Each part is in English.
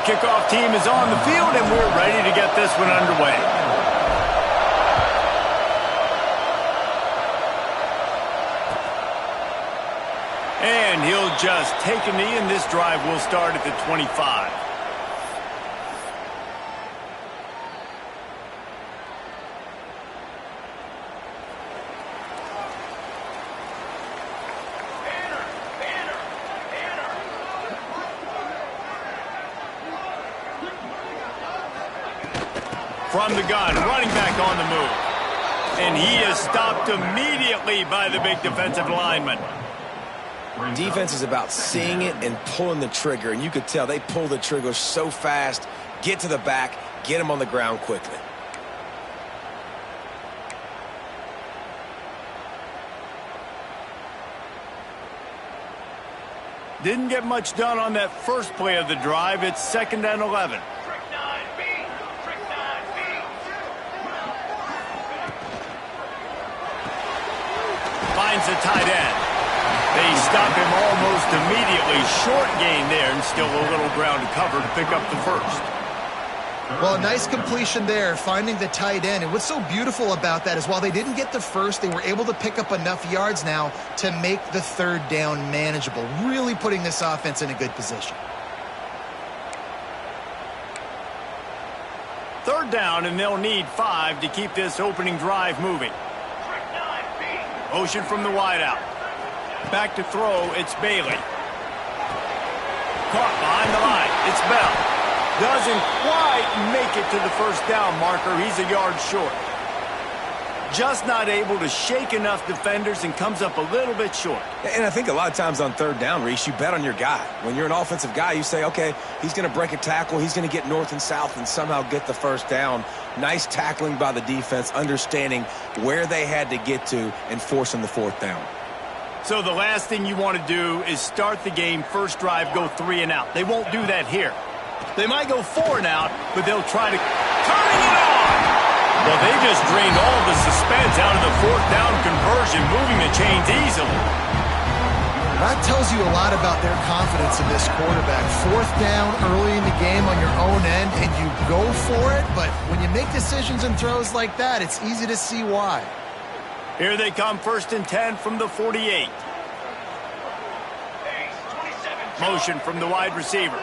kickoff team is on the field, and we're ready to get this one underway. And he'll just take a knee, and this drive will start at the 25. From the gun, running back on the move. And he is stopped immediately by the big defensive lineman. Defense is about seeing it and pulling the trigger, and you could tell they pull the trigger so fast, get to the back, get him on the ground quickly. Didn't get much done on that first play of the drive. It's 2nd and 11. Finds the tight end. They stop him almost immediately. Short gain there, and still a little ground to cover to pick up the first. Well, a nice completion there, finding the tight end. And what's so beautiful about that is while they didn't get the first, they were able to pick up enough yards now to make the 3rd down manageable, really putting this offense in a good position. 3rd down, and they'll need 5 to keep this opening drive moving. Motion from the wideout. Back to throw, it's Bailey. Caught behind the line, it's Bell. Doesn't quite make it to the 1st down marker. He's a yard short. Just not able to shake enough defenders and comes up a little bit short. And I think a lot of times on 3rd down, Reese, you bet on your guy. When you're an offensive guy, you say, okay, he's going to break a tackle, he's going to get north and south and somehow get the 1st down. Nice tackling by the defense, understanding where they had to get to and forcing the 4th down. So the last thing you want to do is start the game, first drive, go 3 and out. They won't do that here. They might go 4 and out, but they'll try to turning it on. Well, they just drained all the suspense out of the 4th down conversion, moving the chains easily. That tells you a lot about their confidence in this quarterback. 4th down early in the game on your own end, and you go for it, but when you make decisions and throws like that, it's easy to see why. Here they come, 1st and 10 from the 48. Motion from the wide receiver.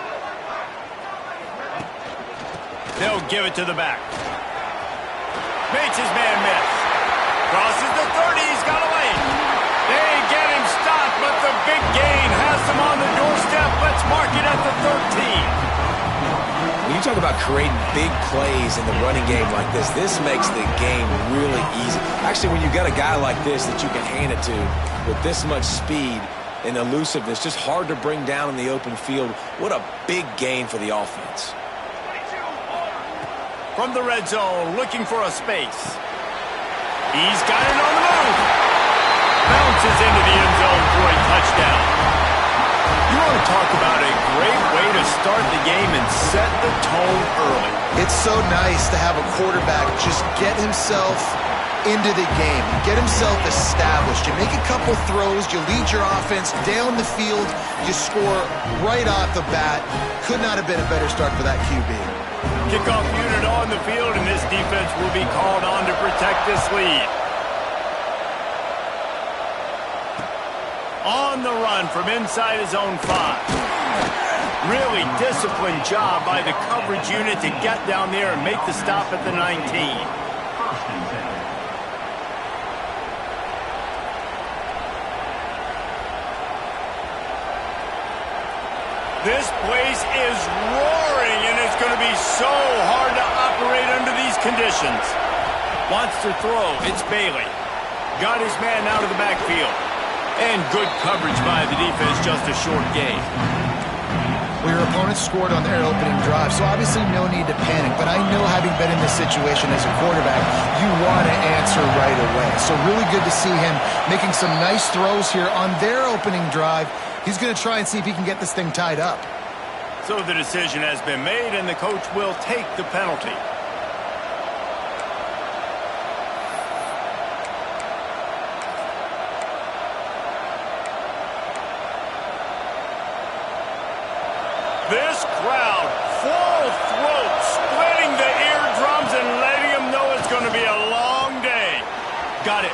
They'll give it to the back. Makes his man miss. Crosses the 30, he's got away. They get him stopped, but the big gain has them on the doorstep. Let's mark it at the 13. When you talk about creating big plays in the running game like this makes the game really easy. Actually, when you got a guy like this that you can hand it to with this much speed and elusiveness, just hard to bring down in the open field, what a big gain for the offense. From the red zone, looking for a space. He's got it on the move. Bounces into the end zone for a touchdown. You want to talk about a great way to start the game and set the tone early. It's so nice to have a quarterback just get himself into the game, get himself established. You make a couple throws, you lead your offense down the field, you score right off the bat. Could not have been a better start for that QB. Kickoff unit on the field, and this defense will be called on to protect this lead. On the run from inside his own 5. Really disciplined job by the coverage unit to get down there and make the stop at the 19. This place is roaring, and it's going to be so hard to operate under these conditions. Wants to throw. It's Bailey. Got his man out of the backfield. And good coverage by the defense, just a short gain. Well, your opponent scored on their opening drive, so obviously no need to panic. But I know, having been in this situation as a quarterback, you want to answer right away. So really good to see him making some nice throws here on their opening drive. He's going to try and see if he can get this thing tied up. So the decision has been made, and the coach will take the penalty. This crowd, 4,000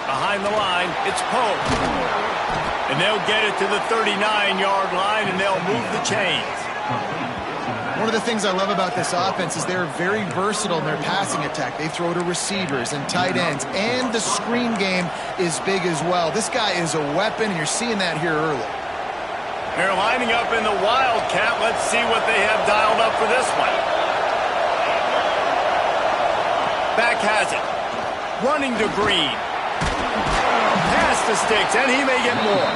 Behind the line, it's Pope. And they'll get it to the 39-yard line, and they'll move the chains. One of the things I love about this offense is they're very versatile in their passing attack. They throw to receivers and tight ends, and the screen game is big as well. This guy is a weapon, and you're seeing that here early. They're lining up in the Wildcat. Let's see what they have dialed up for this one. Back has it. Running to Green. Pass the sticks, and he may get more.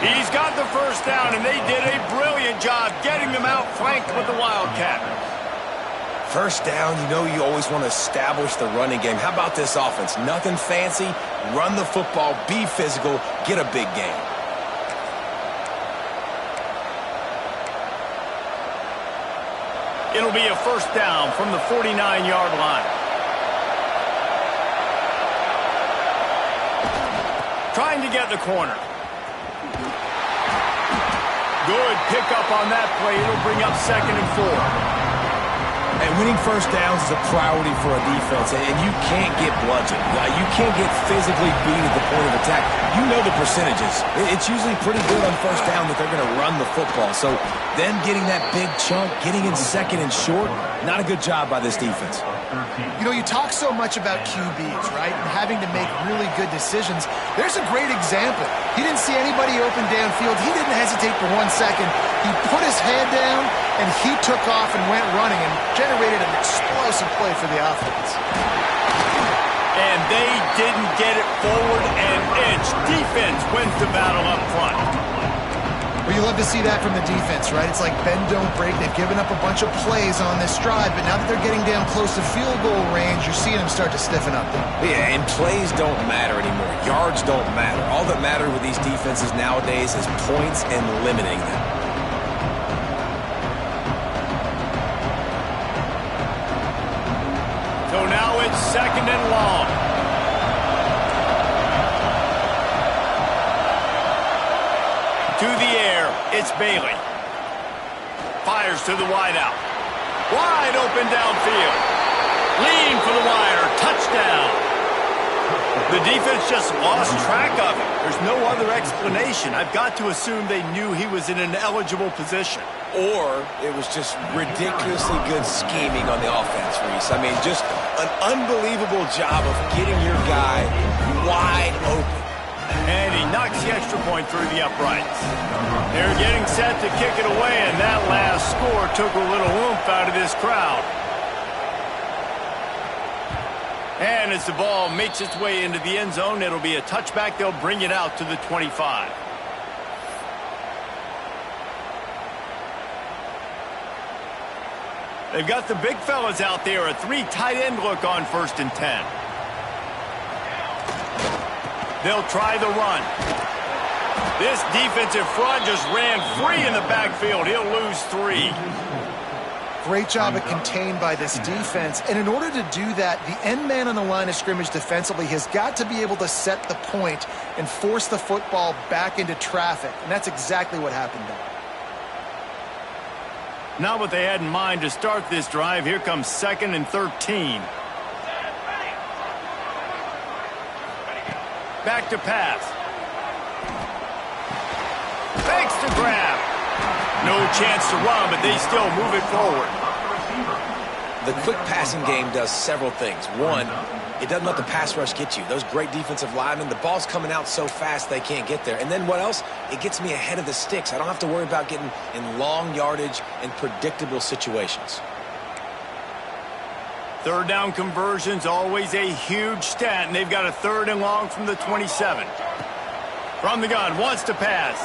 He's got the first down, and they did a brilliant job getting them out flanked with the Wildcat. First down, you know you always want to establish the running game. How about this offense? Nothing fancy. Run the football, be physical, get a big game. It'll be a first down from the 49-yard line. Trying to get the corner. Good pickup on that play. It'll bring up 2nd and 4. And winning first downs is a priority for a defense, and you can't get bludgeoned. You can't get physically beat at the point of attack. You know the percentages. It's usually pretty good on first down that they're going to run the football. So them getting that big chunk, getting in 2nd and short, not a good job by this defense. You know, you talk so much about QBs, right, and having to make really good decisions. There's a great example. He didn't see anybody open downfield. He didn't hesitate for 1 second. He put his head down, and he took off and went running and generated an explosive play for the offense. And they didn't get it forward an inch. Defense wins the battle up front. Well, you love to see that from the defense, right? It's like bend, don't break. They've given up a bunch of plays on this drive, but now that they're getting down close to field goal range, you're seeing them start to stiffen up. Yeah, and plays don't matter anymore. Yards don't matter. All that matters with these defenses nowadays is points and limiting them. So now it's 2nd and long. To the air, it's Bailey. Fires to the wideout. Wide open downfield. Lean for the wire. Touchdown. The defense just lost track of it. There's no other explanation. I've got to assume they knew he was in an eligible position. Or it was just ridiculously good scheming on the offense, Reese. I mean, just an unbelievable job of getting your guy wide open. And he knocks the extra point through the uprights. They're getting set to kick it away, and that last score took a little oomph out of this crowd. And as the ball makes its way into the end zone, it'll be a touchback. They'll bring it out to the 25. They've got the big fellas out there, a 3 tight end look on 1st and 10. They'll try the run. This defensive front just ran free in the backfield. He'll lose 3. Great job at contained by this defense. And in order to do that, the end man on the line of scrimmage defensively has got to be able to set the point and force the football back into traffic. And that's exactly what happened there. Not what they had in mind to start this drive. Here comes 2nd and 13. Back to pass. Fakes to grab. No chance to run, but they still move it forward. The quick passing game does several things. One, it doesn't let the pass rush get you. Those great defensive linemen, the ball's coming out so fast they can't get there. And then what else? It gets me ahead of the sticks. I don't have to worry about getting in long yardage and predictable situations. 3rd down conversion's always a huge stat, and they've got a 3rd and long from the 27. From the gun, wants to pass.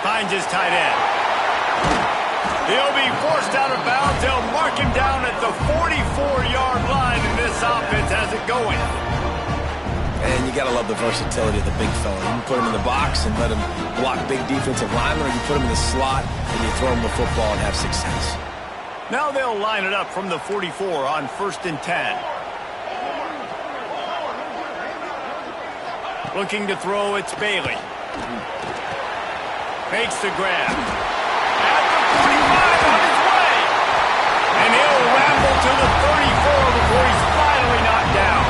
Finds his tight end. He'll be forced out of bounds. They'll mark him down at the 44-yard line, and this offense has it going. And you got to love the versatility of the big fella. You can put him in the box and let him block big defensive linemen, or you put him in the slot and you throw him the football and have success. Now they'll line it up from the 44 on 1st and 10. Looking to throw, it's Bailey. Fakes the grab. At the 45 on his way. And he'll ramble to the 34 before he's finally knocked down.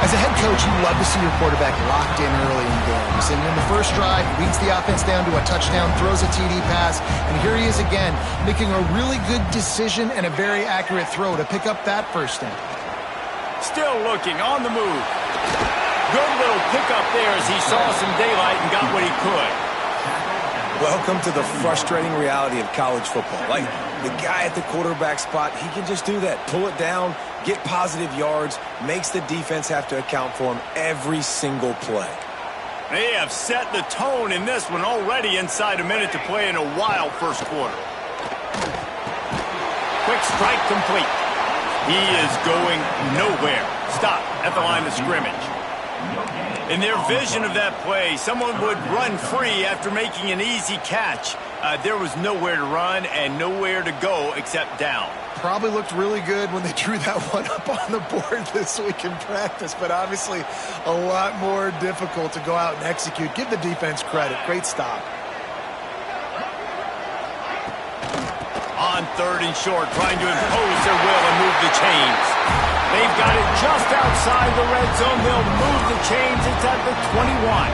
I As a head coach, you love to see your quarterback locked in early in games. And in the first drive, leads the offense down to a touchdown, throws a TD pass, and here he is again, making a really good decision and a very accurate throw to pick up that first down. Still looking, on the move. Good little pickup there as he saw some daylight and got what he could. Welcome to the frustrating reality of college football. Like, the guy at the quarterback spot, he can just do that. Pull it down, get positive yards, makes the defense have to account for him every single play. They have set the tone in this one already inside a minute to play in a wild first quarter. Quick strike complete. He is going nowhere. Stop at the line of scrimmage. In their vision of that play, someone would run free after making an easy catch. There was nowhere to run and nowhere to go except down. Probably looked really good when they drew that one up on the board this week in practice, but obviously a lot more difficult to go out and execute. Give the defense credit. Great stop. On third and short, trying to impose their will and move the chains. They've got it just outside the red zone. They'll move the chains. It's at the 21.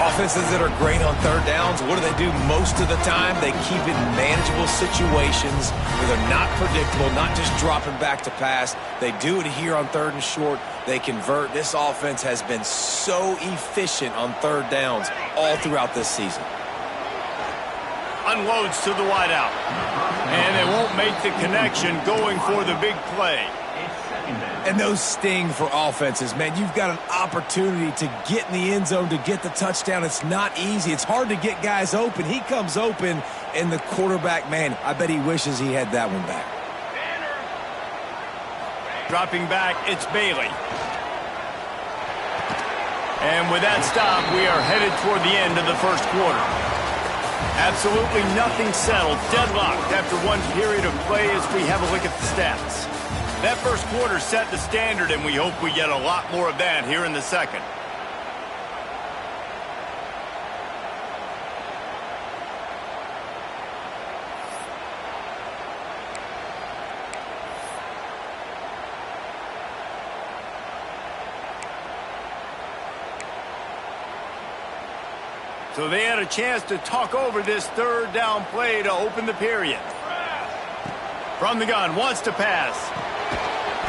Offenses that are great on third downs, what do? Most of the time, they keep it in manageable situations where they're not predictable, not just dropping back to pass. They do it here on third and short. They convert. This offense has been so efficient on third downs all throughout this season. Unloads to the wideout. And they won't make the connection going for the big play. And those sting for offenses, man. You've got an opportunity to get in the end zone to get the touchdown. It's not easy. It's hard to get guys open. He comes open, and the quarterback, man, I bet he wishes he had that one back. Dropping back, it's Bailey. And with that stop, we are headed toward the end of the first quarter. Absolutely nothing settled. Deadlocked after one period of play as we have a look at the stats. That first quarter set the standard, and we hope we get a lot more of that here in the second. So they had a chance to talk over this third down play to open the period. From the gun, wants to pass.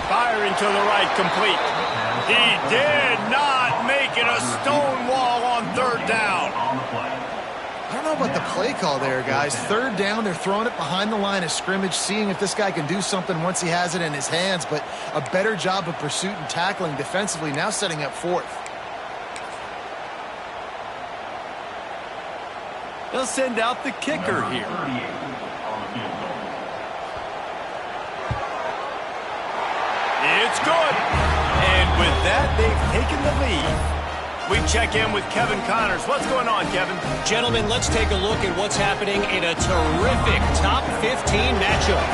Firing to the right, complete. He did not make it a stone wall on third down. I don't know about the play call there, guys. Third down, they're throwing it behind the line of scrimmage, seeing if this guy can do something once he has it in his hands, but a better job of pursuit and tackling defensively, now setting up fourth. They'll send out the kicker here. It's good. And with that, they've taken the lead. We check in with Kevin Connors. What's going on, Kevin? Gentlemen, let's take a look at what's happening in a terrific top 15 matchup.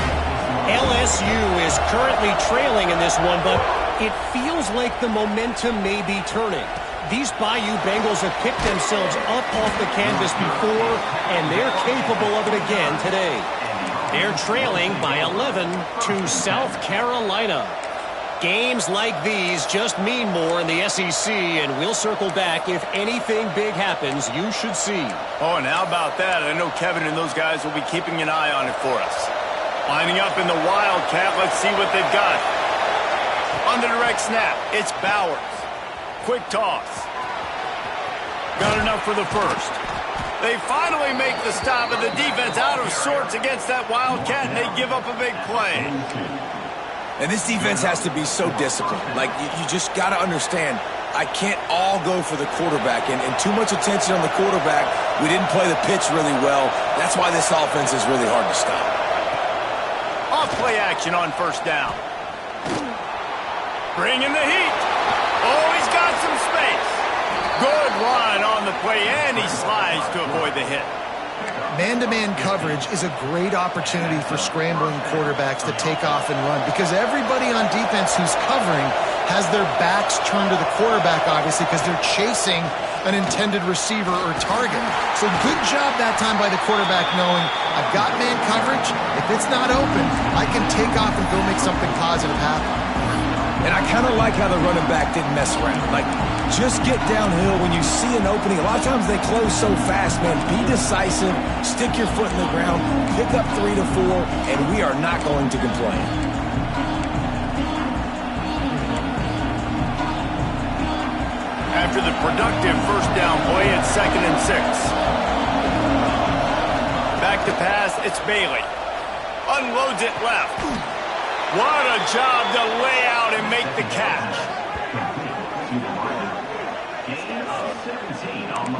LSU is currently trailing in this one, but it feels like the momentum may be turning. These Bayou Bengals have picked themselves up off the canvas before, and they're capable of it again today. They're trailing by 11 to South Carolina. Games like these just mean more in the SEC, and we'll circle back if anything big happens you should see. Oh, and how about that? I know Kevin and those guys will be keeping an eye on it for us. Lining up in the Wildcat, let's see what they've got. On the direct snap, it's Bowers. Quick toss. Got enough for the first. They finally make the stop, and the defense out of sorts against that Wildcat, and they give up a big play. And this defense has to be so disciplined. Like, you just got to understand, I can't all go for the quarterback. And too much attention on the quarterback. We didn't play the pitch really well. That's why this offense is really hard to stop. Off play action on first down. Bringing the heat. Oh, he's got some space. Good run on the play, and he slides to avoid the hit. Man-to-man coverage is a great opportunity for scrambling quarterbacks to take off and run because everybody on defense who's covering has their backs turned to the quarterback, obviously, because they're chasing an intended receiver or target. So good job that time by the quarterback knowing I've got man coverage. If it's not open, I can take off and go make something positive happen. And I kind of like how the running back didn't mess around. Like, just get downhill when you see an opening. A lot of times they close so fast, man. Be decisive, stick your foot in the ground, pick up 3 to 4, and we are not going to complain. After the productive first down play, it's 2nd and 6. Back to pass, it's Bailey. Unloads it left. What a job to lay out and make the catch.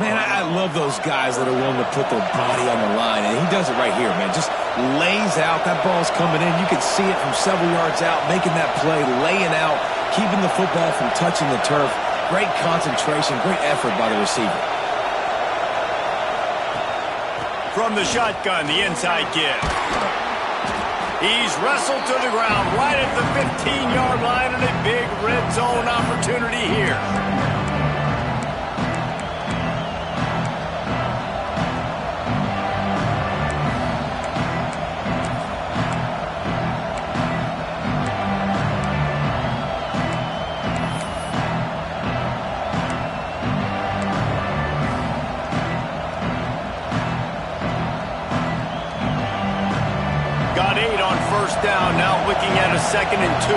Man, I love those guys that are willing to put their body on the line, and he does it right here, man. Just lays out. That ball's coming in. You can see it from several yards out, making that play, laying out, keeping the football from touching the turf. Great concentration, great effort by the receiver. From the shotgun, the inside give. He's wrestled to the ground right at the 15-yard line, and a big red zone opportunity here. Got 8 on first down, now looking at a 2nd and 2.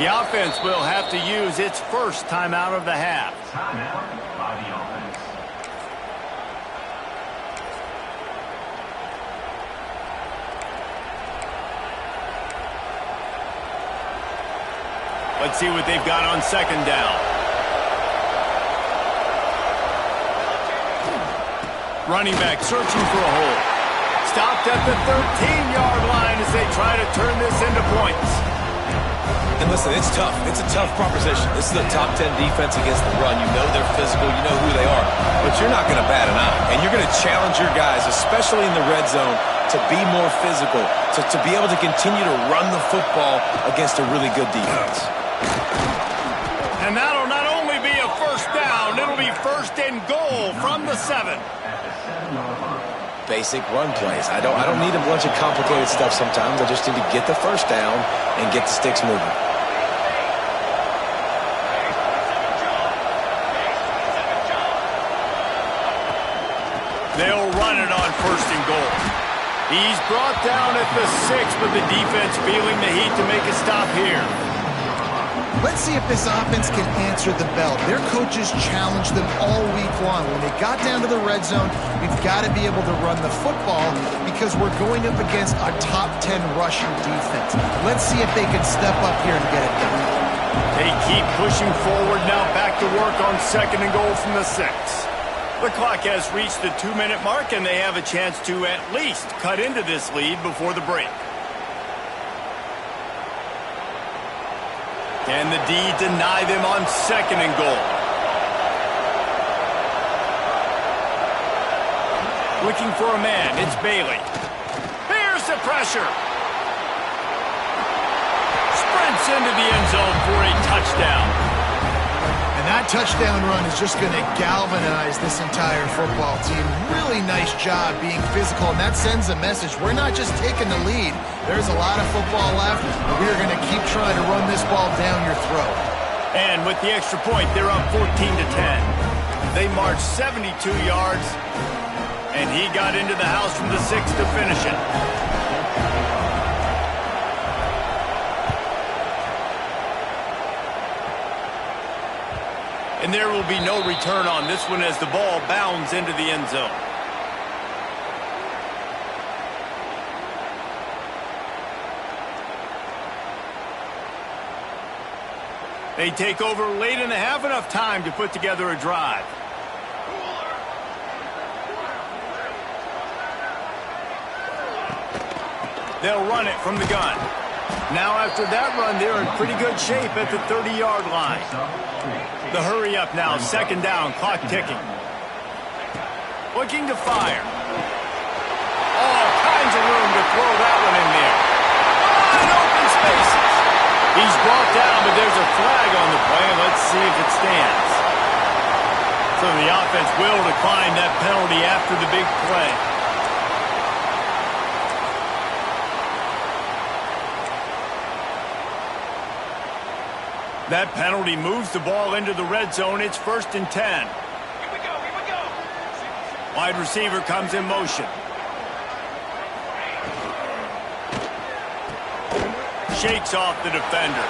The offense will have to use its first timeout of the half. Timeout by the offense. Let's see what they've got on 2nd down. Running back searching for a hole. Stopped at the 13-yard line as they try to turn this into points. And listen, it's tough. It's a tough proposition. This is a top 10 defense against the run. You know they're physical. You know who they are. But you're not going to bat an eye. And you're going to challenge your guys, especially in the red zone, to be more physical, to be able to continue to run the football against a really good defense. And that'll not only be a first down, it'll be 1st and goal from the 7. Basic run plays. I don't need a bunch of complicated stuff sometimes. I just need to get the first down and get the sticks moving. They'll run it on 1st and goal. He's brought down at the 6, but the defense feeling the heat to make a stop here. Let's see if this offense can answer the bell. Their coaches challenged them all week long. When they got down to the red zone, we've got to be able to run the football because we're going up against a top 10 rushing defense. Let's see if they can step up here and get it done. They keep pushing forward now, back to work on 2nd and goal from the 6. The clock has reached the 2-minute mark, and they have a chance to at least cut into this lead before the break. Can the D deny them on 2nd and goal? Looking for a man, it's Bailey. Here's the pressure. Sprints into the end zone for a touchdown. And that touchdown run is just going to galvanize this entire football team. Really nice job being physical, and that sends a message. We're not just taking the lead. There's a lot of football left, and we're going to keep trying to run this ball down your throat. And with the extra point, they're up 14-10. They marched 72 yards, and he got into the house from the 6 to finish it. And there will be no return on this one as the ball bounds into the end zone. They take over late in the half, enough time to put together a drive. They'll run it from the gun. Now after that run, they're in pretty good shape at the 30-yard line. The hurry up now, 2nd down, clock ticking. Looking to fire. All kinds of room to throw that one in there. Wide open spaces. He's brought down, but there's a flag on the play. Let's see if it stands. So the offense will decline that penalty after the big play. That penalty moves the ball into the red zone. It's 1st and 10. Here we go. Wide receiver comes in motion. Shakes off the defender.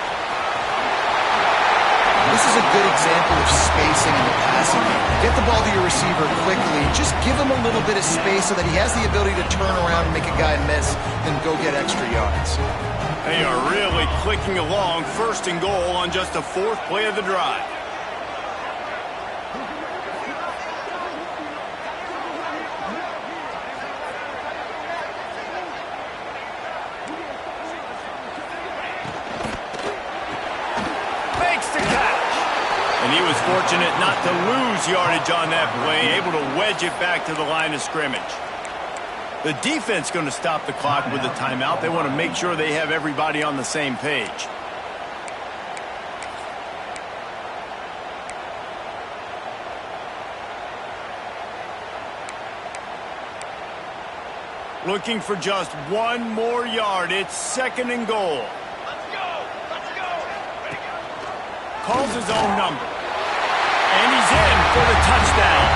This is a good example of spacing in the passing game. Get the ball to your receiver quickly. Just give him a little bit of space so that he has the ability to turn around and make a guy miss, then go get extra yards. They are really clicking along. 1st and goal on just the 4th play of the drive. Makes the catch. And he was fortunate not to lose yardage on that play, able to wedge it back to the line of scrimmage. The defense going to stop the clock with a timeout. They want to make sure they have everybody on the same page. Looking for just one more yard. It's 2nd and goal. Let's go. Ready to go. Calls his own number. And he's in for the touchdown.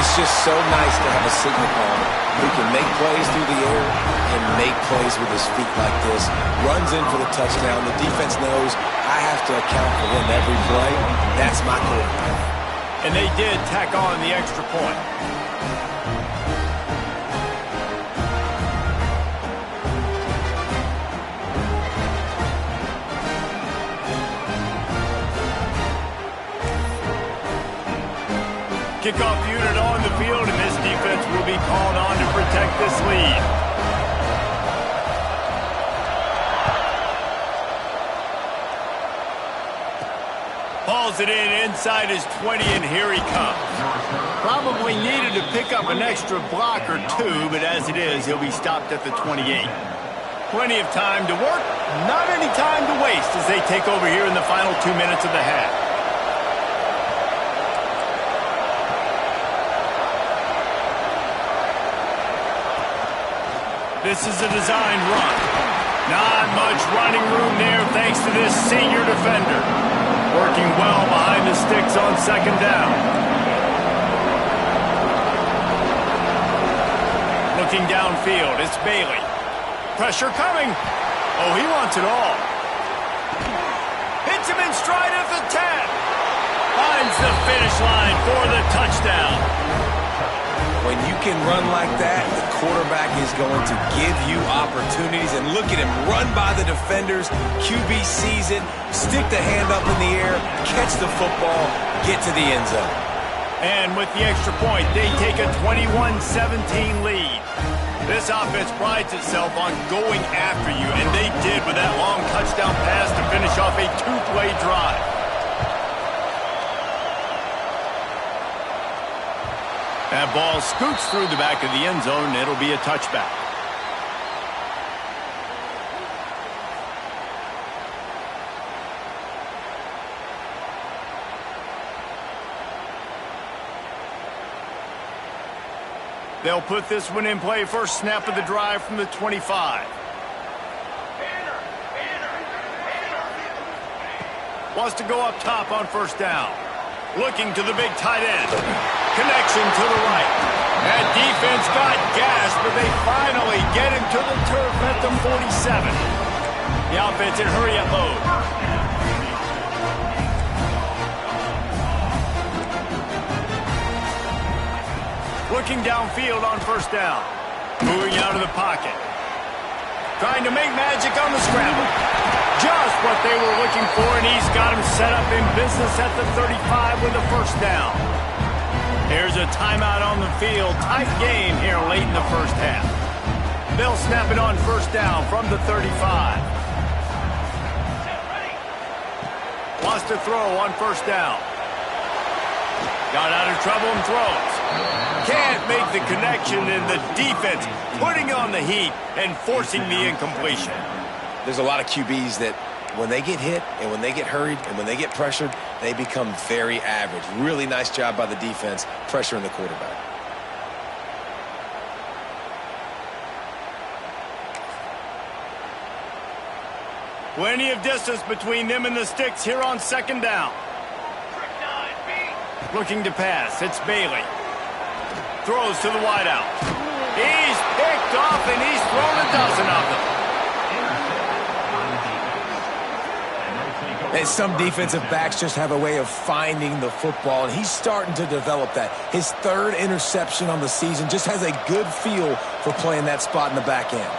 It's just so nice to have a signal caller who can make plays through the air and make plays with his feet like this. Runs in for the touchdown. The defense knows I have to account for him every play. That's my quarterback. And they did tack on the extra point. Kickoff unit on the field, and this defense will be called on to protect this lead. Hauls it in inside his 20, and here he comes. Probably needed to pick up an extra block or two, but as it is, he'll be stopped at the 28. Plenty of time to work, not any time to waste as they take over here in the final 2 minutes of the half. This is a designed run. Not much running room there thanks to this senior defender. Working well behind the sticks on 2nd down. Looking downfield, it's Bailey. Pressure coming. Oh, he wants it all. Hits him in stride at the 10. Finds the finish line for the touchdown. When you can run like that, the quarterback is going to give you opportunities. And look at him run by the defenders. QB sees it, stick the hand up in the air, catch the football, get to the end zone. And with the extra point, they take a 21-17 lead. This offense prides itself on going after you, and they did with that long touchdown pass to finish off a 2-play drive. That ball scoots through the back of the end zone, and it'll be a touchback. They'll put this one in play. First snap of the drive from the 25. Wants to go up top on 1st down. Looking to the big tight end. Connection to the right. That defense got gas, but they finally get him to the turf at the 47. The offense in hurry-up mode. Looking downfield on 1st down. Moving out of the pocket. Trying to make magic on the scramble. Just what they were looking for, and he's got him set up in business at the 35 with a 1st down. Here's a timeout on the field. Tight game here late in the 1st half. They'll snap it on 1st down from the 35. Wants to throw on 1st down. Got out of trouble and throws. Can't make the connection, and the defense putting on the heat and forcing the incompletion. There's a lot of QBs that when they get hit and when they get hurried and when they get pressured, they become very average. Really nice job by the defense, pressuring the quarterback. Plenty of distance between them and the sticks here on second down. Looking to pass. It's Bailey. Throws to the wideout. He's picked off, and he's thrown a dozen of them. And some defensive backs just have a way of finding the football, and he's starting to develop that. His third interception on the season, just has a good feel for playing that spot in the back end.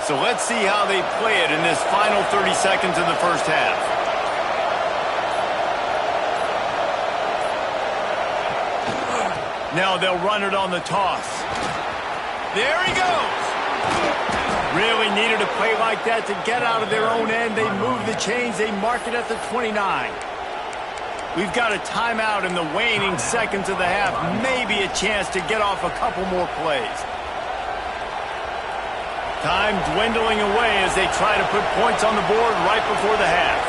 So let's see how they play it in this final 30 seconds of the first half. Now they'll run it on the toss. There he goes. Really needed a play like that to get out of their own end. They move the chains. They mark it at the 29. We've got a timeout in the waning seconds of the half. Maybe a chance to get off a couple more plays. Time dwindling away as they try to put points on the board right before the half.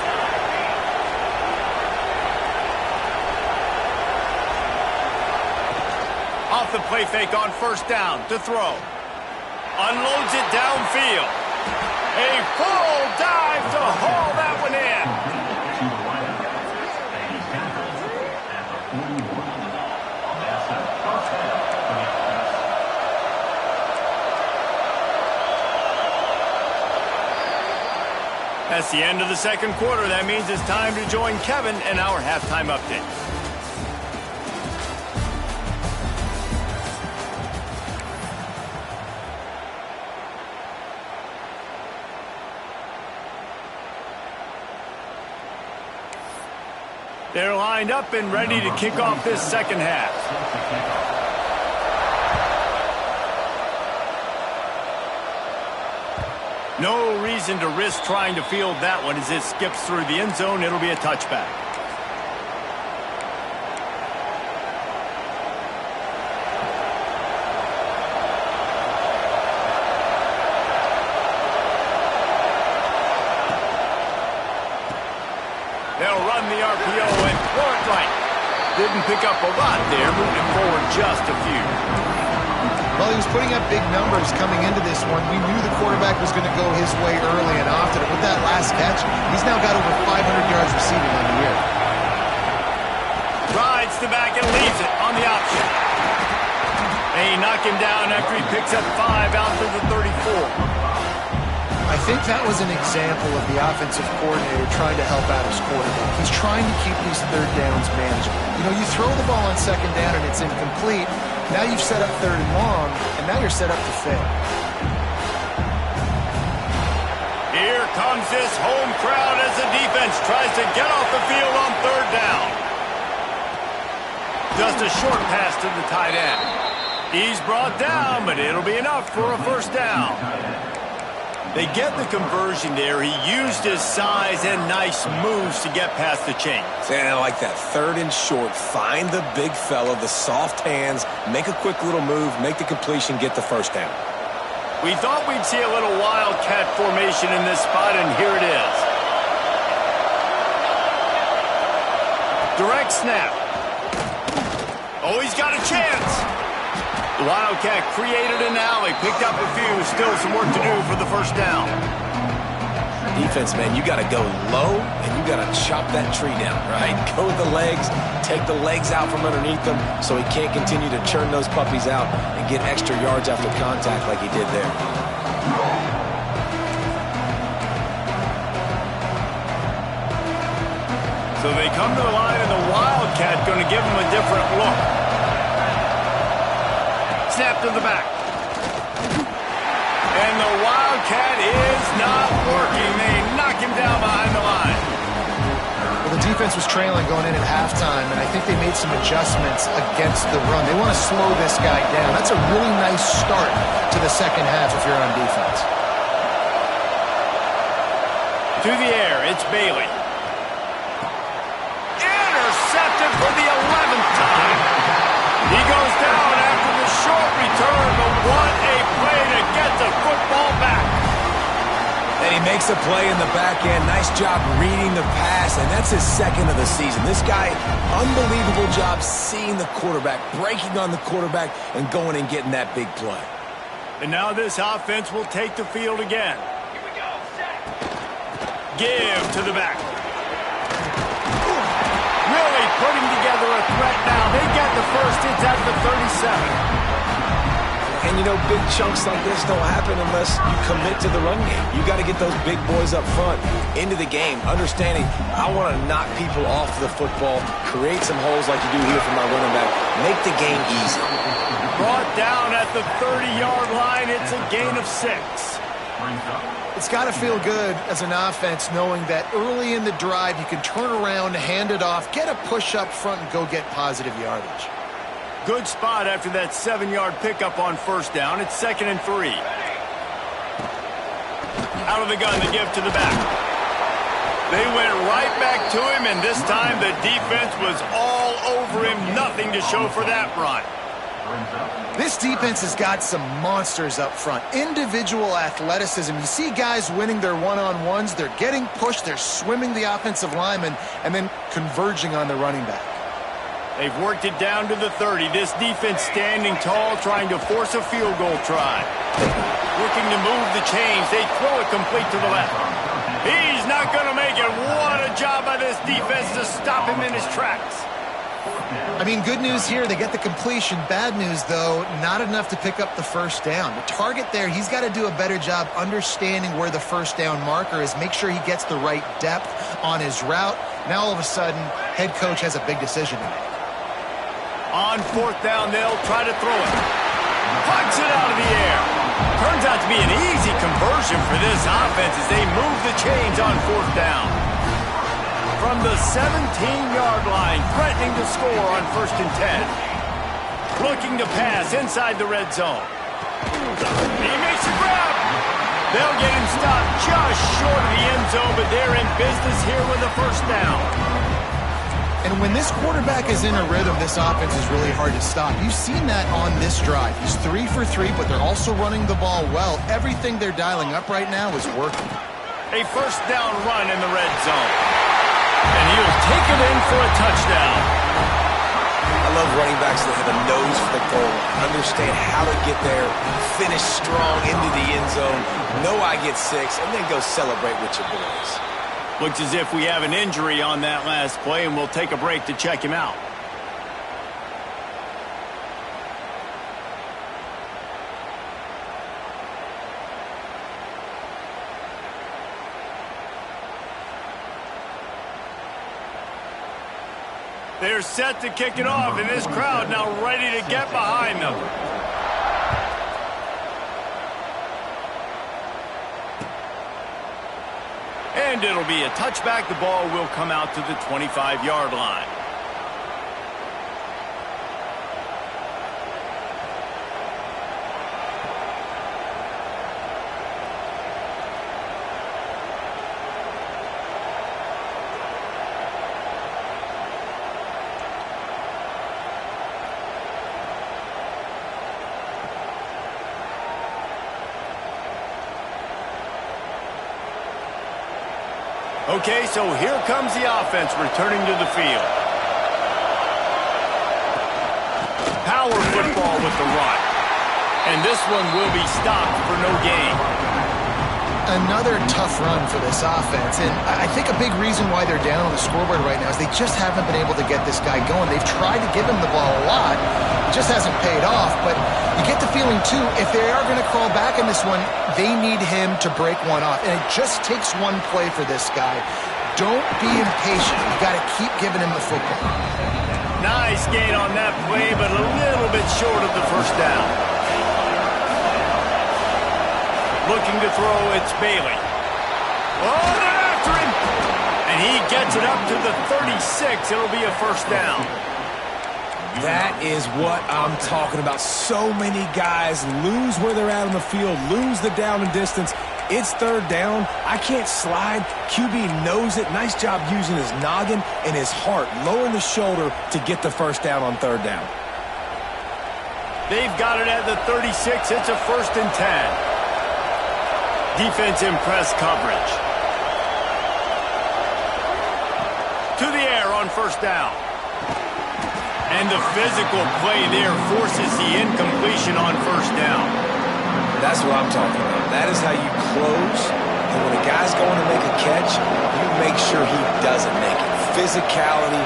Off the play fake on first down to throw. Unloads it downfield. A full dive to haul that one in. That's the end of the second quarter. That means it's time to join Kevin in our halftime update. They're lined up and ready to kick off this second half. No reason to risk trying to field that one as it skips through the end zone. It'll be a touchback. They'll run the RPO and throw it right. Didn't pick up a lot there, moving forward just a few. Well, he was putting up big numbers coming into this one. We knew the quarterback was going to go his way early and often. And with that last catch, he's now got over 500 yards receiving on the year. Rides the back and leaves it on the option. They knock him down after he picks up 5 out to the 34. I think that was an example of the offensive coordinator trying to help out his quarterback. He's trying to keep these third downs manageable. You know, you throw the ball on second down and it's incomplete. Now you've set up third and long, and now you're set up to fail. Here comes this home crowd as the defense tries to get off the field on third down. Just a short pass to the tight end. He's brought down, but it'll be enough for a first down. They get the conversion there. He used his size and nice moves to get past the chains. And I like that. Third and short. Find the big fella, the soft hands, make a quick little move, make the completion, get the first down. We thought we'd see a little wildcat formation in this spot, and here it is. Direct snap. Oh, he's got a chance. The Wildcat created an alley, picked up a few, still some work to do for the first down. Defense, man, you got to go low, and you got to chop that tree down, right? Go with the legs, take the legs out from underneath them so he can't continue to churn those puppies out and get extra yards after contact like he did there. So they come to the line, and the Wildcat going to give them a different look. Snap to the back. And the Wildcat is not working. They knock him down behind the line. Well, the defense was trailing going in at halftime, and I think they made some adjustments against the run. They want to slow this guy down. That's a really nice start to the second half if you're on defense. To the air, it's Bailey. Intercepted for the 11th time. He goes down after the short return, but what a play to get the And he makes a play in the back end. Nice job reading the pass, and that's his second of the season. This guy, unbelievable job seeing the quarterback, breaking on the quarterback, and going and getting that big play. And now this offense will take the field again. Here we go. Set. Give to the back. Really putting together a threat now. They get the first. It's at the 37. And, you know, big chunks like this don't happen unless you commit to the run game. You got to get those big boys up front into the game, understanding I want to knock people off the football, create some holes like you do here for my running back, make the game easy. Brought down at the 30-yard line. It's a gain of 6. It's got to feel good as an offense knowing that early in the drive you can turn around, hand it off, get a push up front, and go get positive yardage. Good spot after that 7-yard pickup on first down. It's 2nd and 3. Out of the gun, the give to the back. They went right back to him, and this time the defense was all over him. Nothing to show for that run. This defense has got some monsters up front. Individual athleticism. You see guys winning their one-on-ones. They're getting pushed. They're swimming the offensive lineman and then converging on the running back. They've worked it down to the 30. This defense standing tall, trying to force a field goal try. Looking to move the chains. They throw it complete to the left. He's not going to make it. What a job by this defense to stop him in his tracks. I mean, good news here. They get the completion. Bad news, though, not enough to pick up the first down. The target there, he's got to do a better job understanding where the first down marker is. Make sure he gets the right depth on his route. Now, all of a sudden, head coach has a big decision to make. On fourth down, they'll try to throw it. Pucks it out of the air. Turns out to be an easy conversion for this offense as they move the chains on fourth down. From the 17-yard line, threatening to score on 1st and 10. Looking to pass inside the red zone. He makes a grab. They'll get him stopped just short of the end zone, but they're in business here with a first down. And when this quarterback is in a rhythm, this offense is really hard to stop. You've seen that on this drive. He's 3 for 3, but they're also running the ball well. Everything they're dialing up right now is working. A first down run in the red zone. And he'll take it in for a touchdown. I love running backs that have a nose for the goal, understand how to get there, finish strong into the end zone, know I get 6, and then go celebrate with your boys. Looks as if we have an injury on that last play, and we'll take a break to check him out. They're set to kick it off, and this crowd now ready to get behind them. And it'll be a touchback. The ball will come out to the 25-yard line. Okay, so here comes the offense returning to the field. Power football with the run. And this one will be stopped for no gain. Another tough run for this offense, and I think a big reason why they're down on the scoreboard right now is they just haven't been able to get this guy going. They've tried to give him the ball a lot. It just hasn't paid off, but you get the feeling, too, if they are going to crawl back in this one, they need him to break one off, and it just takes one play for this guy. Don't be impatient. You got to keep giving him the football. Nice gain on that play, but a little bit short of the first down. Looking to throw, it's Bailey. Oh, they're after him! And he gets it up to the 36. It'll be a first down. That is what I'm talking about. So many guys lose where they're at on the field, lose the down and distance. It's third down. I can't slide. QB knows it. Nice job using his noggin and his heart, lowering the shoulder to get the first down on third down. They've got it at the 36. It's a 1st and 10. Defense in press coverage. To the air on first down. And the physical play there forces the incompletion on first down. That's what I'm talking about. That is how you close. And when a guy's going to make a catch, you make sure he doesn't make it. Physicality,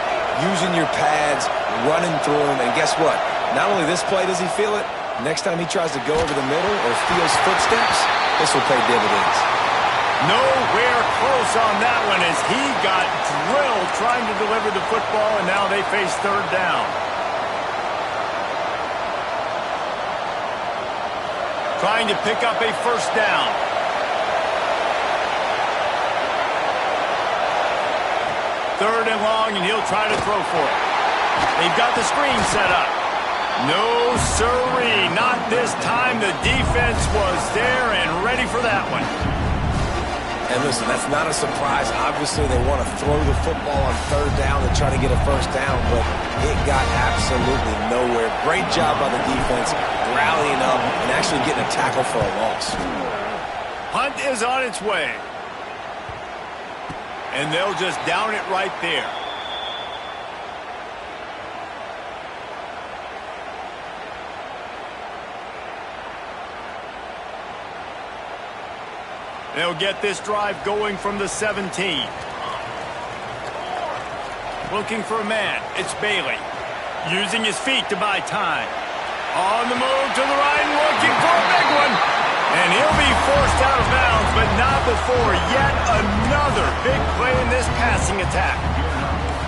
using your pads, running through him. And guess what? Not only this play does he feel it, next time he tries to go over the middle or feels footsteps, this will pay dividends. Nowhere close on that one as he got drilled trying to deliver the football, and now they face third down. Trying to pick up a first down. Third and long, and he'll try to throw for it. They've got the screen set up. No sirree, not this time. The defense was there and ready for that one. And listen, that's not a surprise. Obviously, they want to throw the football on third down to try to get a first down, but it got absolutely nowhere. Great job by the defense, rallying up and actually getting a tackle for a loss. Hunt is on its way. And they'll just down it right there. They'll get this drive going from the 17. Looking for a man. It's Bailey. Using his feet to buy time. On the move to the right, looking for a big one. And he'll be forced out of bounds, but not before yet another big play in this passing attack.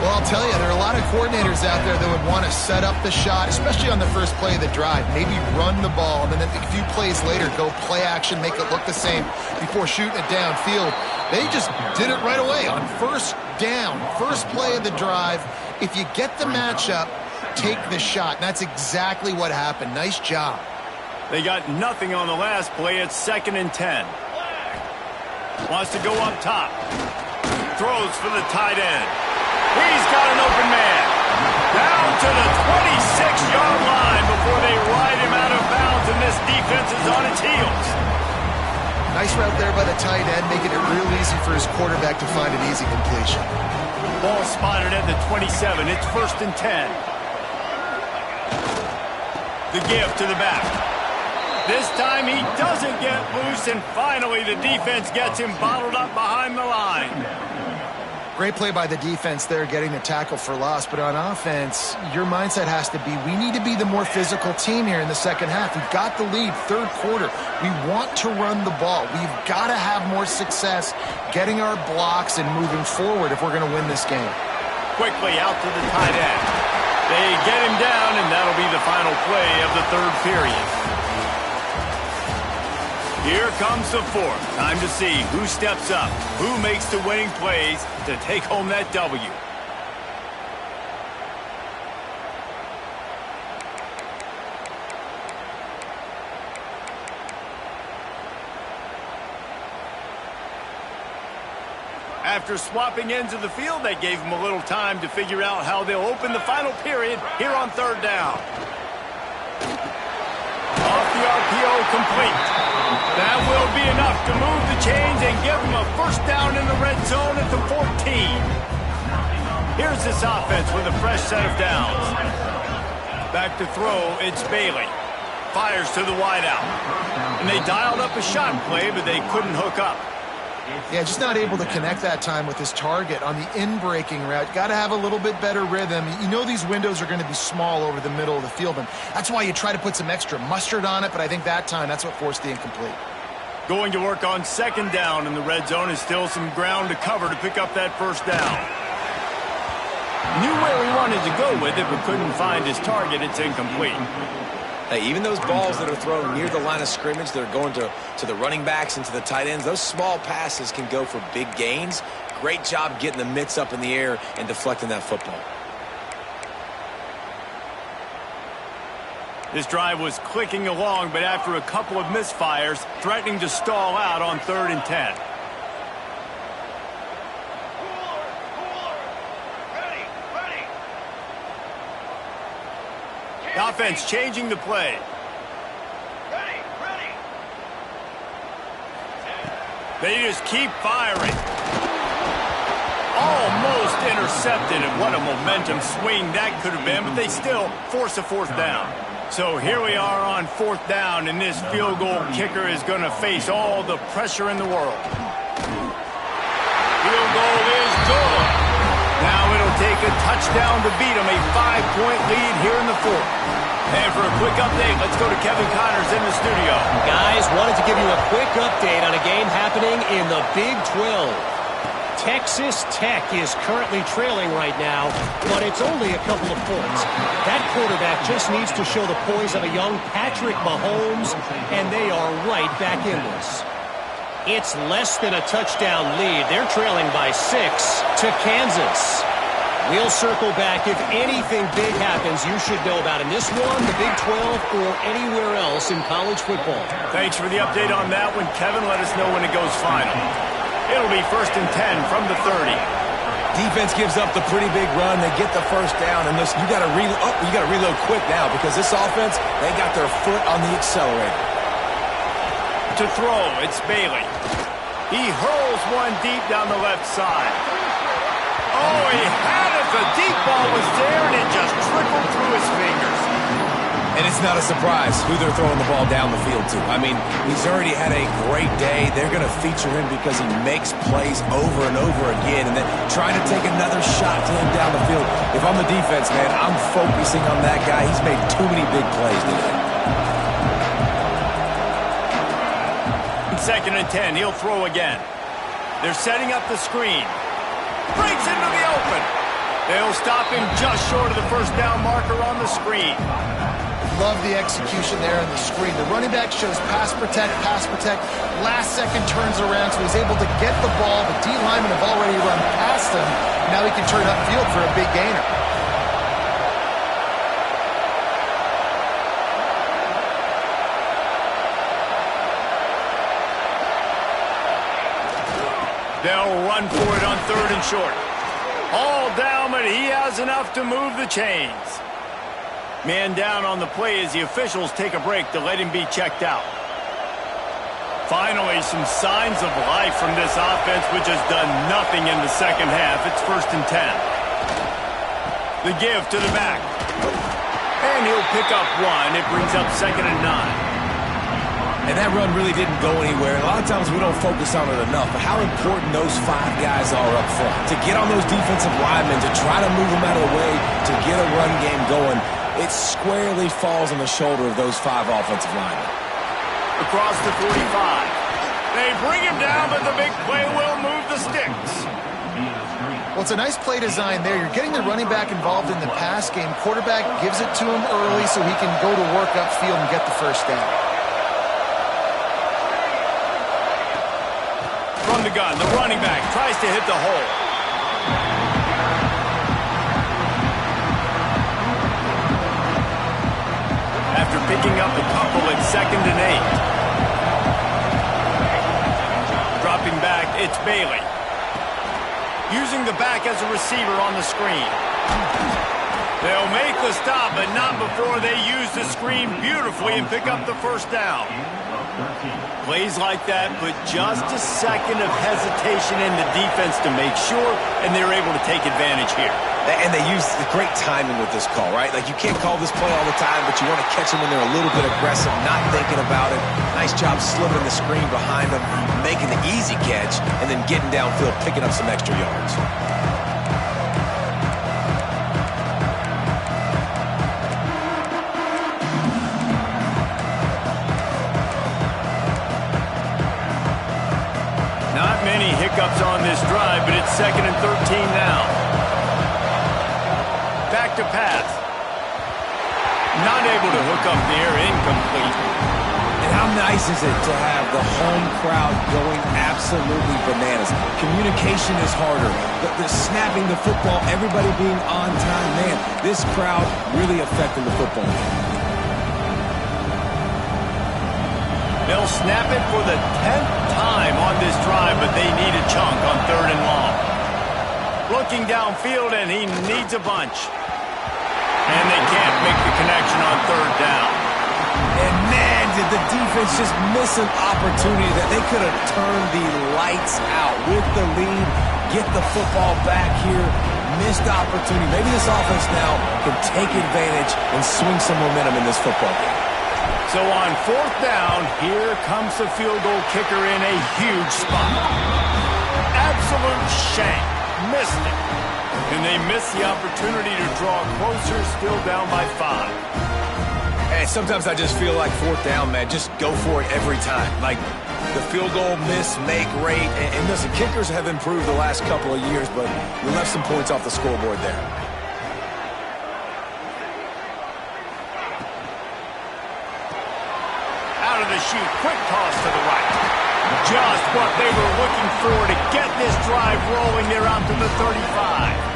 Well, I'll tell you, there are a lot of coordinators out there that would want to set up the shot, especially on the first play of the drive. Maybe run the ball, and then a few plays later, go play action, make it look the same before shooting it downfield. They just did it right away on first down, first play of the drive. If you get the matchup, take the shot. And that's exactly what happened. Nice job. They got nothing on the last play. It's 2nd and 10. Wants to go up top. Throws for the tight end. He's got an open man. Down to the 26-yard line before they ride him out of bounds, and this defense is on its heels. Nice route there by the tight end, making it real easy for his quarterback to find an easy completion. Ball spotted at the 27. It's 1st and 10. The give to the back. This time he doesn't get loose, and finally the defense gets him bottled up behind the line. Great play by the defense there, getting the tackle for loss. But on offense, your mindset has to be, we need to be the more physical team here in the second half. We've got the lead, third quarter. We want to run the ball. We've got to have more success getting our blocks and moving forward if we're going to win this game. Quickly out to the tight end. They get him down, and that'll be the final play of the third period. Here comes the fourth. Time to see who steps up, who makes the winning plays to take home that W. After swapping ends of the field, they gave him a little time to figure out how they'll open the final period here on third down. Off the RPO, complete. That will be enough to move the chains and give them a first down in the red zone at the 14. Here's this offense with a fresh set of downs. Back to throw, it's Bailey. Fires to the wideout. And they dialed up a shot play, but they couldn't hook up. Yeah, just not able to connect that time with his target on the in-breaking route. Got to have a little bit better rhythm. You know these windows are going to be small over the middle of the field, and that's why you try to put some extra mustard on it, but I think that time that's what forced the incomplete. Going to work on second down in the red zone is still some ground to cover to pick up that first down. Knew where he wanted to go with it, but couldn't find his target. It's incomplete. Hey, even those balls that are thrown near the line of scrimmage that are going to the running backs and to the tight ends, those small passes can go for big gains. Great job getting the mitts up in the air and deflecting that football. This drive was clicking along, but after a couple of misfires, threatening to stall out on 3rd and 10. The offense changing the play. They just keep firing. Almost intercepted, and what a momentum swing that could have been, but they still force a fourth down. So here we are on fourth down, and this field goal kicker is going to face all the pressure in the world. Field goal is good. Now it'll take a touchdown to beat them, a 5-point lead here in the fourth. And for a quick update, let's go to Kevin Connors in the studio. Guys, wanted to give you a quick update on a game happening in the Big 12. Texas Tech is currently trailing right now, but it's only a couple of points. That quarterback just needs to show the poise of a young Patrick Mahomes, and they are right back in this. It's less than a touchdown lead. They're trailing by 6 to Kansas. We'll circle back. If anything big happens, you should know about in this one, the Big 12, or anywhere else in college football. Thanks for the update on that one, Kevin. Let us know when it goes final. It'll be 1st and 10 from the 30. Defense gives up the pretty big run. They get the first down, and listen, you got to reload quick now because this offense, they got their foot on the accelerator. To throw, it's Bailey. He hurls one deep down the left side. Oh, he had it. The deep ball was there, and it just trickled through his fingers. And it's not a surprise who they're throwing the ball down the field to. I mean, he's already had a great day. They're going to feature him because he makes plays over and over again, and then trying to take another shot to him down the field. If I'm the defense, man, I'm focusing on that guy. He's made too many big plays today. 2nd and 10, he'll throw again. They're setting up the screen. Breaks into the open. They'll stop him just short of the first down marker on the screen. Love the execution there on the screen. The running back shows pass protect. Last second turns around, so he's able to get the ball. The D linemen have already run past him. Now he can turn upfield for a big gainer. They'll run for it on 3rd and short. All down, but he has enough to move the chains. Man down on the play as the officials take a break to let him be checked out. Finally, some signs of life from this offense, which has done nothing in the second half. It's 1st and 10. The give to the back. And he'll pick up one. It brings up 2nd and 9. And that run really didn't go anywhere. A lot of times we don't focus on it enough, but how important those 5 guys are up front. To get on those defensive linemen, to try to move them out of the way, to get a run game going, it squarely falls on the shoulder of those 5 offensive linemen. Across the 45. They bring him down, but the big play will move the sticks. Well, it's a nice play design there. You're getting the running back involved in the pass game. Quarterback gives it to him early so he can go to work upfield and get the first down. From the gun, the running back tries to hit the hole. After picking up a couple at 2nd and 8. Dropping back, it's Bailey. Using the back as a receiver on the screen. They'll make the stop, but not before they use the screen beautifully and pick up the first down. Plays like that put just a second of hesitation in the defense to make sure, and they're able to take advantage here. And they use the great timing with this call, right? Like, you can't call this play all the time, but you want to catch them when they're a little bit aggressive, not thinking about it. Nice job slipping the screen behind them, making the easy catch, and then getting downfield, picking up some extra yards. Not many hiccups on this drive, but it's 2nd and 13 now. Back to pass. Not able to hook up there, incomplete. And how nice is it to have the home crowd going absolutely bananas? Communication is harder. The snapping the football, everybody being on time. Man, this crowd really affecting the football game. They'll snap it for the 10th time on this drive, but they need a chunk on 3rd and long. Looking downfield, and he needs a bunch. And they can't make the connection on 3rd down. And man, did the defense just miss an opportunity that they could have turned the lights out with the lead, get the football back here, missed opportunity. Maybe this offense now can take advantage and swing some momentum in this football game. So on 4th down, here comes the field goal kicker in a huge spot. Absolute shank. Missed it. And they missed the opportunity to draw closer, still down by 5. Hey, sometimes I just feel like 4th down, man. Just go for it every time. Like the field goal miss, make rate. And listen, kickers have improved the last couple of years, but we left some points off the scoreboard there. Out of the chute, quick toss to the right. Just what they were looking for to get this drive rolling. They're out to the 35.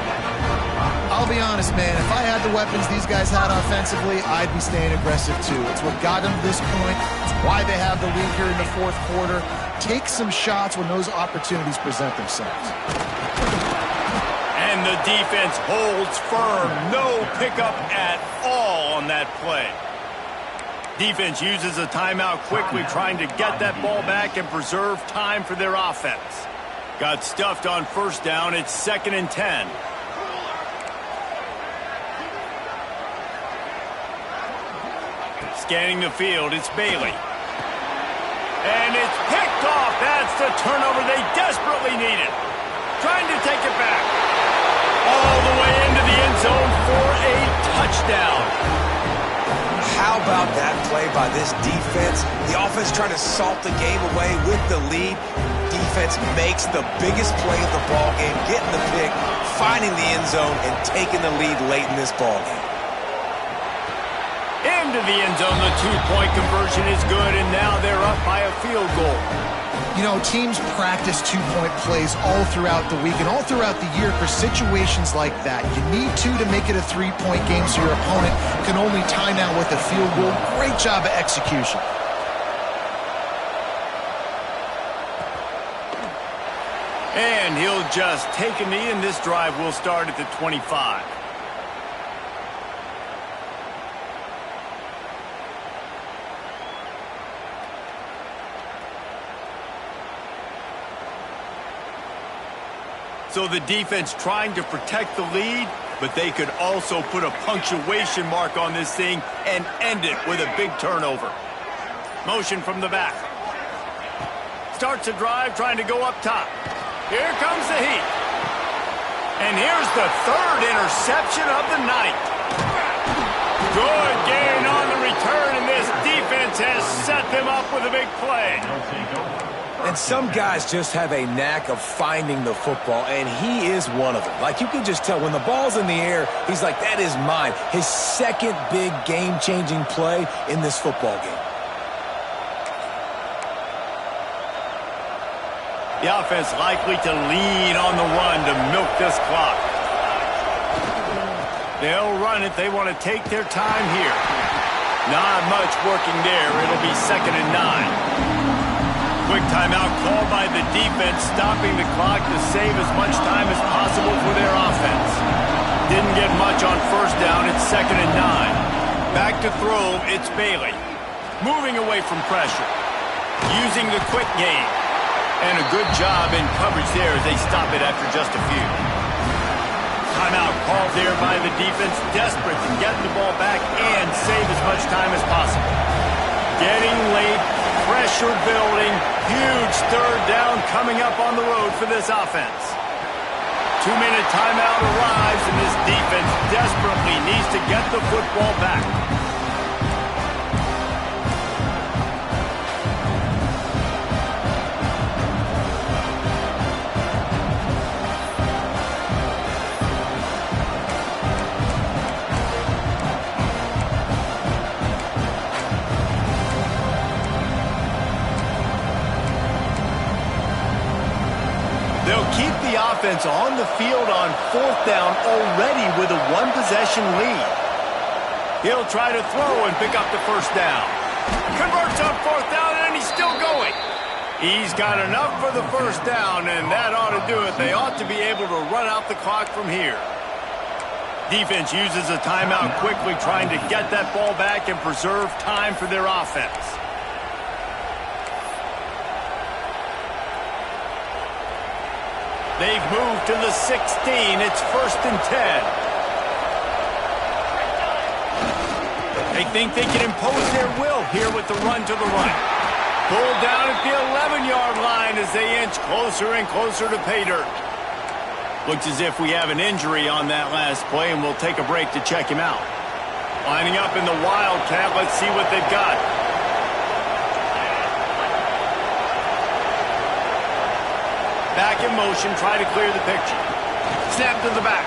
I'll be honest, man. If I had the weapons these guys had offensively, I'd be staying aggressive too. It's what got them to this point. It's why they have the lead here in the 4th quarter. Take some shots when those opportunities present themselves. And the defense holds firm. No pickup at all on that play. Defense uses a timeout quickly, trying to get that ball back and preserve time for their offense. Got stuffed on 1st down. It's 2nd and 10. Scanning the field, it's Bailey. And it's picked off. That's the turnover they desperately needed. Trying to take it back. All the way into the end zone for a touchdown. How about that play by this defense? The offense trying to salt the game away with the lead. Defense makes the biggest play of the ball game, getting the pick, finding the end zone, and taking the lead late in this ball game. Into the end zone, the 2-point conversion is good, and now they're up by a field goal. You know, teams practice 2-point plays all throughout the week and all throughout the year for situations like that. You need to make it a 3-point game so your opponent can only time out with a field goal. Great job of execution. And he'll just take a knee, and this drive will start at the 25. So the defense trying to protect the lead, but they could also put a punctuation mark on this thing and end it with a big turnover. Motion from the back. Starts a drive trying to go up top. Here comes the heat. And here's the 3rd interception of the night. Good gain on the return, and this defense has set them up with a big play. And some guys just have a knack of finding the football, and he is one of them. Like, you can just tell when the ball's in the air, he's like, that is mine. His 2nd big game-changing play in this football game. The offense likely to lean on the run to milk this clock. They'll run it. They want to take their time here. Not much working there. It'll be 2nd and 9. Quick timeout called by the defense, stopping the clock to save as much time as possible for their offense. Didn't get much on 1st down. It's 2nd and 9. Back to throw, it's Bailey. Moving away from pressure. Using the quick game. And a good job in coverage there as they stop it after just a few. Timeout called there by the defense, desperate to get the ball back and save as much time as possible. Getting late, pressure building, huge 3rd down coming up on the road for this offense. 2-minute timeout arrives, and this defense desperately needs to get the football back. They'll keep the offense on the field on 4th down already with a 1-possession lead. He'll try to throw and pick up the 1st down. Converts on 4th down, and he's still going. He's got enough for the 1st down, and that ought to do it. They ought to be able to run out the clock from here. Defense uses a timeout quickly, trying to get that ball back and preserve time for their offense. They've moved to the 16. It's 1st and 10. They think they can impose their will here with the run to the right. Pulled down at the 11-yard line as they inch closer and closer to pay dirt. Looks as if we have an injury on that last play, and we'll take a break to check him out. Lining up in the Wildcat. Let's see what they've got. Back in motion, try to clear the picture. Snap to the back.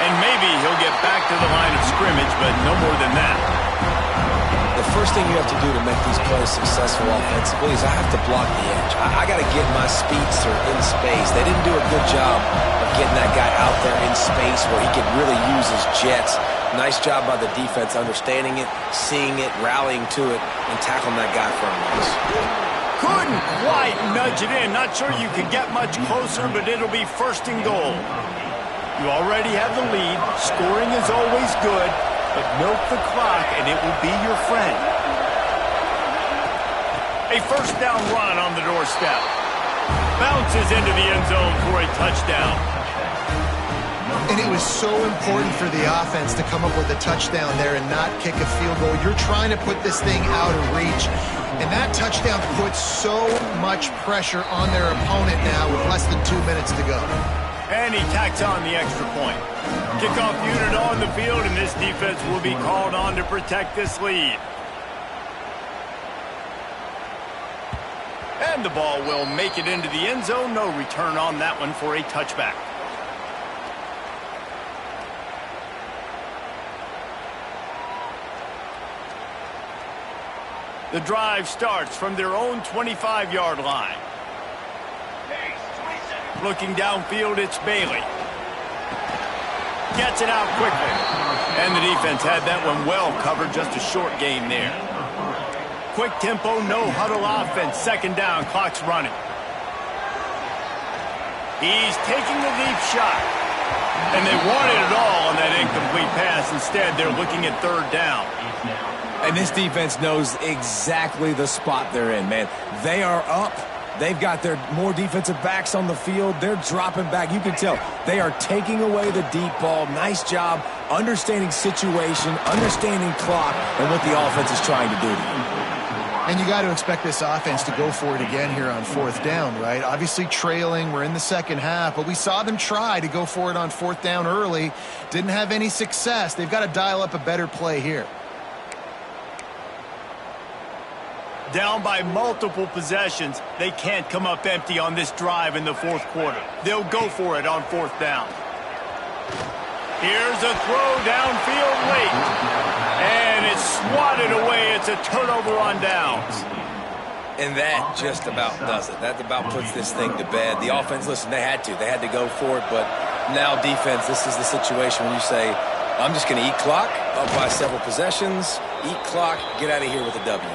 And maybe he'll get back to the line of scrimmage, but no more than that. The first thing you have to do to make these plays successful offensively is I have to block the edge. I got to get my speedster in space. They didn't do a good job of getting that guy out there in space where he could really use his jets. Nice job by the defense understanding it, seeing it, rallying to it, and tackling that guy for a loss. Couldn't quite nudge it in. Not sure you can get much closer, but it'll be 1st and goal. You already have the lead. Scoring is always good, but milk the clock and it will be your friend. A 1st down run on the doorstep. Bounces into the end zone for a touchdown. And it was so important for the offense to come up with a touchdown there and not kick a field goal. You're trying to put this thing out of reach. And that touchdown puts so much pressure on their opponent now with less than 2 minutes to go. And he tacks on the extra point. Kickoff unit on the field, and this defense will be called on to protect this lead. And the ball will make it into the end zone. No return on that one for a touchback. The drive starts from their own 25-yard line. Looking downfield, it's Bailey. Gets it out quickly. And the defense had that one well covered, just a short gain there. Quick tempo, no huddle offense. 2nd down, clock's running. He's taking the deep shot. And they wanted it all on that incomplete pass. Instead, they're looking at 3rd down. And this defense knows exactly the spot they're in, man. They are up. They've got their more defensive backs on the field. They're dropping back. You can tell they are taking away the deep ball. Nice job understanding situation, understanding clock, and what the offense is trying to do. And you got to expect this offense to go for it again here on 4th down, right? Obviously trailing. We're in the 2nd half, but we saw them try to go for it on 4th down early. Didn't have any success. They've got to dial up a better play here. Down by multiple possessions, they can't come up empty on this drive in the 4th quarter. They'll go for it on 4th down. Here's a throw downfield late. And it's swatted away. It's a turnover on downs. And that just about does it. That about puts this thing to bed. The offense, listen, they had to go for it. But now defense, this is the situation when you say, I'm just going to eat clock, up by several possessions, eat clock, get out of here with a W.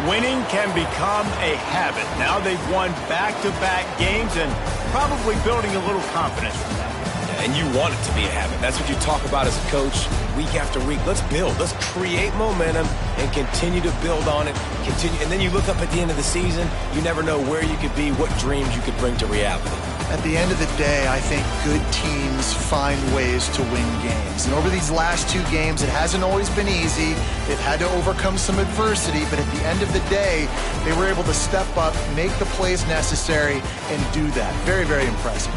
Winning can become a habit. Now they've won back-to-back games and probably building a little confidence from that. Yeah, and you want it to be a habit. That's what you talk about as a coach week after week. Let's build. Let's create momentum and continue to build on it. Continue, and then you look up at the end of the season, you never know where you could be, what dreams you could bring to reality. At the end of the day, I think good teams find ways to win games. And over these last 2 games, it hasn't always been easy. They've had to overcome some adversity, but at the end of the day, they were able to step up, make the plays necessary, and do that. Very, very impressive.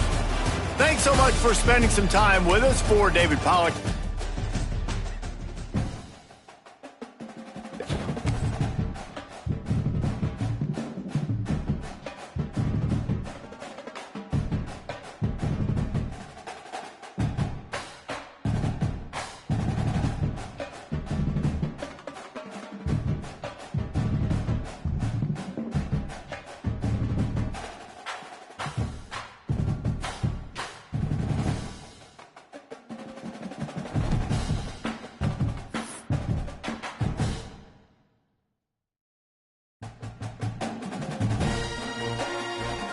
Thanks so much for spending some time with us. For David Pollack,